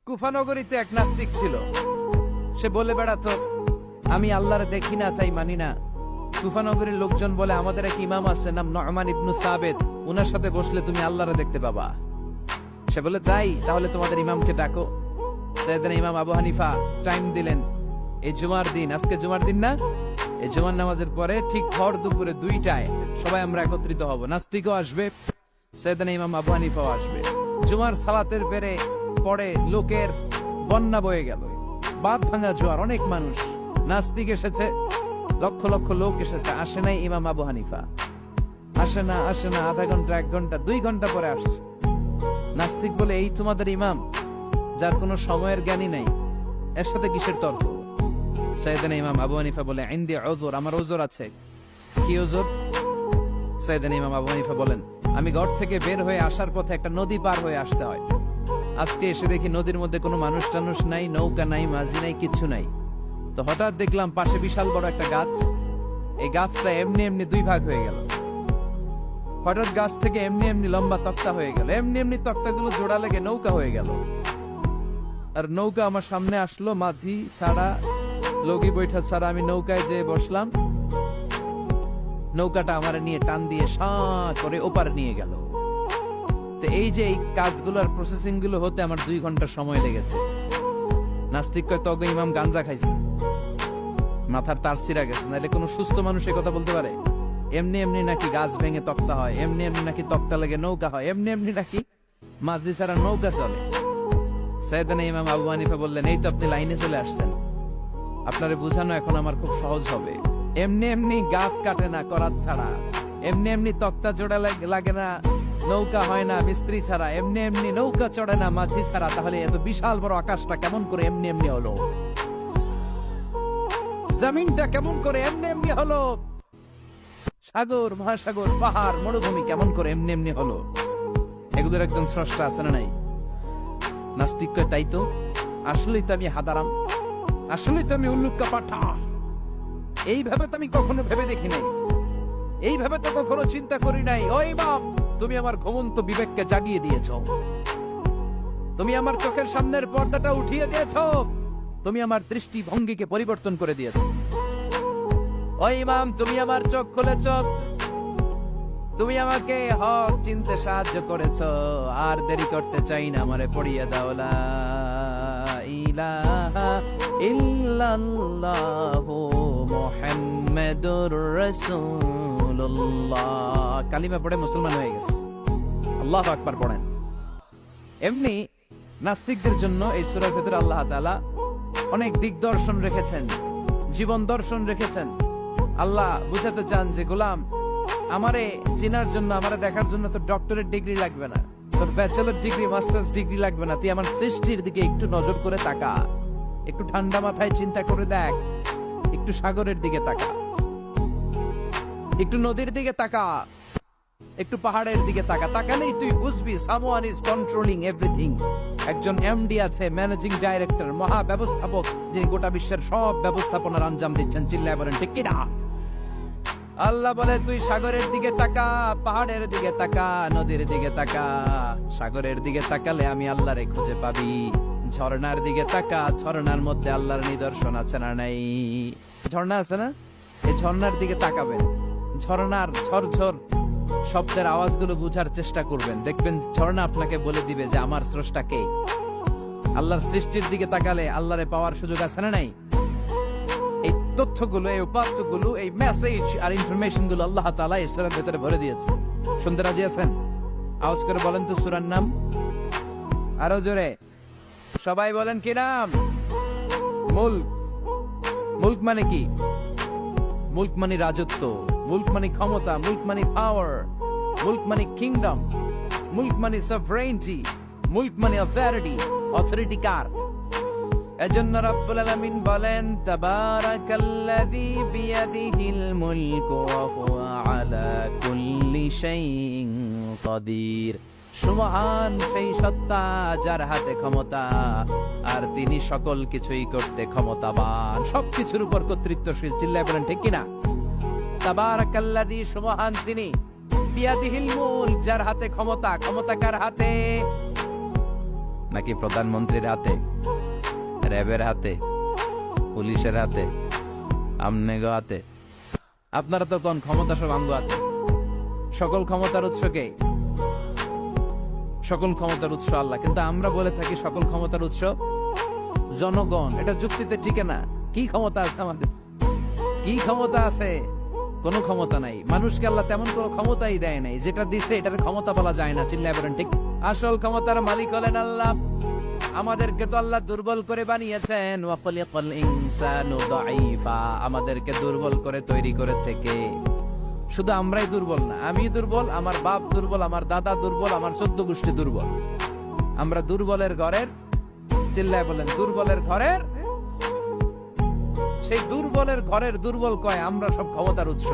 কুফানগরীতে এক নাস্তিক ছিল। সে বলে বেড়াতো, আমি আল্লাহরে দেখি না তাই মানি না। কুফানগরীর লোকজন বলে, আমাদের এক ইমাম আছে নাম নু'মান ইবনে সাবিত, উনার সাথে বসলে তুমি আল্লাহরে দেখতে পাবা। সে বলে, তাই তাহলে তোমাদের ইমামকে ডাকো। সাইয়েদনা ইমাম আবু হানিফা টাইম দিলেন, এই জুমার দিন, আজকে জুমার দিন না, এই জুমার নামাজের পরে ঠিক ভর দুপুরে 2টায় সবাই আমরা একত্রিত হব। নাস্তিকও আসবে, সাইয়েদনা ইমাম আবু হানিফাও আসবে। জুমার সালাতের পরে লোকের বন্যা বয়ে গেল, বাঁধ ভাঙা জোয়ার, অনেক মানুষ। নাস্তিক এসেছে, লক্ষ লক্ষ লোক এসেছে, আসে নাই ইমাম আবু হানিফা। আসে না আধা ঘন্টা, 1 ঘন্টা, 2 ঘন্টা পরে আসছে। নাস্তিক বলে, এই তোমাদের ইমাম যার কোনো সময়ের জ্ঞানী নাই, এর সাথে কিসের তর্ক? সাইয়েদনা ইমাম আবু হানিফা বলে, ইনদি উযর, আমার ওযর আছে। কি ওযর? সাইয়েদনা ইমাম আবু হানিফা বলেন, আমি ঘর থেকে বের হয়ে আসার পথে একটা নদী পার হয়ে আসতে হয়। আজকে এসে দেখি নদীর মধ্যে কোনো মানুষ টানুষ নাই, নৌকা নাই, মাঝি নাই, কিচ্ছু নাই। তো হঠাৎ দেখলাম পাশে বিশাল বড় একটা গাছ। এই গাছটা এমনি এমনি 2 ভাগ হয়ে গেল। হঠাৎ গাছ থেকে এমনি এমনি লম্বা তক্তা হয়ে গেল, এমনি এমনি তক্তাগুলো জোড়া লেগে নৌকা হয়ে গেল। আর নৌকা আমার সামনে আসলো, মাঝি ছাড়া, লগি বৈঠা ছাড়া। আমি নৌকায় যেয়ে বসলাম, নৌকাটা আমার নিয়ে টান দিয়ে সাঁ করে ওপার নিয়ে গেল। তো এই যে এই কাজগুলোর প্রসেসিং গুলো হতে আমার 2 ঘন্টা সময় লেগেছে। নাস্তিক কয়, তগ ইমাম গাঞ্জা খাইছে, মাথার তার ছিঁড়া গেছে, নাহলে কোনো সুস্থ মানুষ এই কথা বলতে পারে? এমনি এমনি নাকি গাছ ভেঙে তক্তা হয়, এমনি এমনি নাকি তক্তা লেগে নৌকা হয়, এমনি এমনি নাকি মাঝি ছাড়া নৌকা চলে? সাইয়েদনা ইমাম আবু হানিফা বললেন, এই তো আপনি লাইনে চলে আসছেন, আপনারে বুঝানো এখন আমার খুব সহজ হবে। এমনি এমনি গাছ কাটে না করাত ছাড়া, এমনি এমনি তক্তা জোড়া লাগে না, নৌকা হয় না মিস্ত্রি ছাড়া, এমনি এমনি নৌকা চড়ে না মাঝি ছাড়া। তাহলে এত বিশাল বড় আকাশটা কেমন করে এমনি এমনি হলো? জমিনটা কেমন করে এমনি এমনি হলো? সাগর, মহাসাগর, পাহাড়, মরুভূমি কেমন করে এমনি এমনি হলো? এগুলোর একজন স্রষ্টা আছে না নাই? নাস্তিক কয়, তাই তো, আসলেই তো আমি হাদারাম, আসলেই তো আমি উল্লুক্কা পাঠা। এইভাবে তো আমি কখনো ভেবে দেখি নাই, এইভাবে তো কখনো চিন্তা করি নাই। ওই বাপ, তুমি আমার ঘুমন্ত বিবেককে জাগিয়ে দিয়েছ, তুমি আমার চোখের সামনের পর্দাটা উঠিয়ে দিয়েছ, তুমি আমার দৃষ্টিভঙ্গিকে পরিবর্তন করে দিয়েছ। ওই ইমাম, তুমি আমার চোখ খুলেছ, তুমি আমাকে হক চিনতে সাহায্য করেছ। আর দেরি করতে চাই না, আমারে পড়িয়ে দাও লা ইলাহা ইল্লাল্লাহু মুহাম্মাদুর রাসূলুল্লাহ। কালিমা পড়ে মুসলমান হয়ে গেছে। আল্লাহু আকবার পড়েন। এমনি নাস্তিকদের জন্য এই সূরার ভিতরে আল্লাহ তাআলা অনেক দিগদর্শন রেখেছেন, জীবন দর্শন রেখেছেন। আল্লাহ বুঝাতে চান যে, গোলাম, আমারে চেনার জন্য, আমারে দেখার জন্য তো ডক্টরেট ডিগ্রি লাগবে না, তোর ব্যাচেলর ডিগ্রি, মাস্টার্স ডিগ্রি লাগবে না। তুই আমার সৃষ্টির দিকে একটু নজর করে তাকা, একটু ঠান্ডা মাথায় চিন্তা করে দেখ, একটু সাগরের দিকে তাকা, একটু নদীর দিকে তাকা, একটু পাহাড়ের দিকে তাকা। তাকালেই তুই বুঝবি সামওয়ান ইজ কন্ট্রোলিং এভরিথিং। একজন এমডি আছে, ম্যানেজিং ডাইরেক্টর, মহা ব্যবস্থাপক, যিনি গোটা বিশ্বের সব ব্যবস্থাপনার আঞ্জাম দিচ্ছেন। চিল্লায় বলেন ঠিক কিনা? আল্লাহ বলে, তুই সাগরের দিকে তাকা, পাহাড়ের দিকে তাকা, নদীর দিকে তাকা। সাগরের দিকে তাকালে আমি আল্লাহরে খুঁজে পাবি। ঝর্ণার দিকে তাকা, ঝর্ণার মধ্যে আল্লাহর নিদর্শন আছে না নাই? ঝর্ণা আছে না? এই ঝর্ণার দিকে তাকাবেন, ঝর্ণার ঝরঝর শব্দের আওয়াজগুলো বুঝার চেষ্টা করবেন, দেখবেন ঝর্ণা আপনাকে বলে দিবে যে আমার স্রষ্টা কে। আল্লাহর সৃষ্টির দিকে তাকালে আল্লাহরে পাওয়ার সুযোগ আছে না নাই? এই তথ্যগুলো, এই উপাত্তগুলো, এই মেসেজ আর ইনফরমেশন গুলো আল্লাহ তাআলা এই সূরার ভিতরে ভরে দিয়েছে। শুনতে রাজি আছেন? আওয়াজ করে বলেন তো সূরার নাম, আরো জোরে সবাই বলেন। কি নাম? মুলক। মুলক মানে কি? মুলক মানে রাজত্ব, মুলক মানে ক্ষমতা, মুলক মানে পাওয়ার, মুলক মানে কিংডম, মুলক মানে সভরেইনটি, মুলক মানে অথরিটি কার? এজন্য রব্বুল আলামিন বলেন, তাবারাকাল্লাযী বিয়াদিহিল মুলকু ওয়া হুয়া আলা কুল্লি শাইইন কাদির। সুবহান সেই সত্তা যার হাতে ক্ষমতা, আর তিনি সকল কিছুই করতে ক্ষমতাবান, সবকিছুর উপর কর্তৃত্বশীল। চিল্লায় বলেন ঠিক কিনা? তাবারাকাল্লাযী, সুবহান তিনি, বিয়াদিহিল মুলক, যার হাতে ক্ষমতা। ক্ষমতা কার হাতে? নাকি প্রধানমন্ত্রীর হাতে, র্যাবের হাতে, পুলিশের হাতে, আমনেগো হাতে? আপনারা তো কোন ক্ষমতা সব আমগো হাতে। সকল ক্ষমতার উৎসকে, সকল ক্ষমতার উৎস আল্লাহ, কিন্তু আমরা বলে থাকি সকল ক্ষমতার উৎস জনগণ। এটা যুক্তিতে টিকে না। কি ক্ষমতা আছে আমাদের? কি ক্ষমতা আছে? কোনো ক্ষমতা নাই। মানুষকে আল্লাহ তেমন কোনো ক্ষমতাই দেয় নাই। যেটা দিছে এটার ক্ষমতা বলা যায় না। চিল্লায় বলেন ঠিক। আসল ক্ষমতার মালিক হলেন আল্লাহ। আমাদেরকে তো আল্লাহ দুর্বল করে বানিয়েছেন। ওয়া খালাকাল ইনসানু দাঈফা। আমাদেরকে দুর্বল করে তৈরি করেছে কে? শুধু আমরাই দুর্বল না, আমি দুর্বল, আমার বাপ দুর্বল, আমার দাদা দুর্বল, আমার 14 গোষ্ঠী দুর্বল। আমরা দুর্বলের ঘরের, চিল্লায় বলেন দুর্বলের ঘরের, সেই দুর্বলের ঘরের দুর্বল কয় আমরা সব ক্ষমতার উৎস।